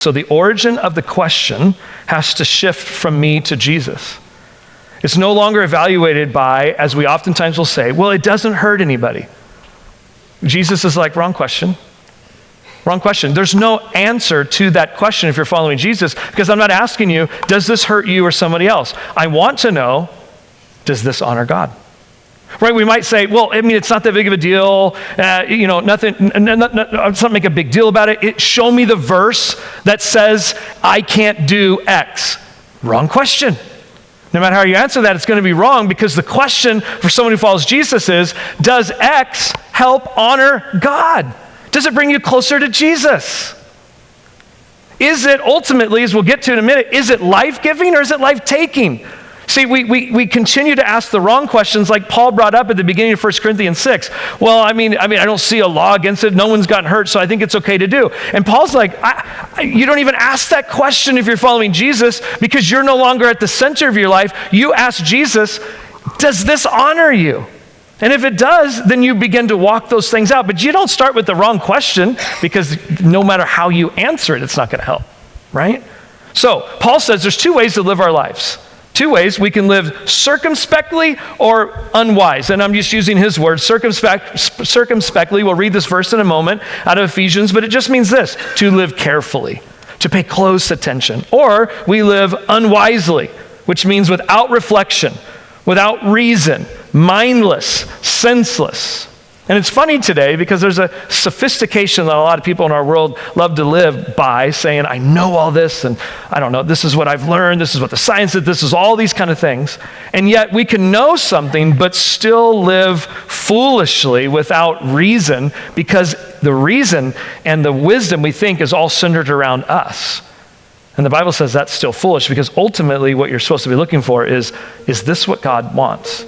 So the origin of the question has to shift from me to Jesus. It's no longer evaluated by, as we oftentimes will say, well, it doesn't hurt anybody. Jesus is like, wrong question. Wrong question. There's no answer to that question if you're following Jesus, because I'm not asking you, does this hurt you or somebody else? I want to know, does this honor God? Right? We might say, well, I mean, it's not that big of a deal. Let's not make a big deal about it. Show me the verse that says I can't do X. Wrong question. No matter how you answer that, it's going to be wrong, because the question for someone who follows Jesus is, does X help honor God? Does it bring you closer to Jesus? Is it ultimately, as we'll get to in a minute, is it life-giving or is it life-taking? See, we continue to ask the wrong questions, like Paul brought up at the beginning of 1 Corinthians 6. Well, I mean, I don't see a law against it. No one's gotten hurt, so I think it's okay to do. And Paul's like, you don't even ask that question if you're following Jesus, because you're no longer at the center of your life. You ask Jesus, does this honor you? And if it does, then you begin to walk those things out. But you don't start with the wrong question, because no matter how you answer it, it's not going to help, right? So Paul says there's two ways to live our lives. Two ways. We can live circumspectly or unwise. And I'm just using his word, circumspectly. We'll read this verse in a moment out of Ephesians, but it just means this: to live carefully, to pay close attention. Or we live unwisely, which means without reflection, without reason, mindless, senseless. And it's funny today because there's a sophistication that a lot of people in our world love to live by, saying, I know all this, and I don't know, this is what I've learned, this is what the science is, this is all these kind of things. And yet we can know something but still live foolishly without reason, because the reason and the wisdom we think is all centered around us. And the Bible says that's still foolish, because ultimately what you're supposed to be looking for is this what God wants?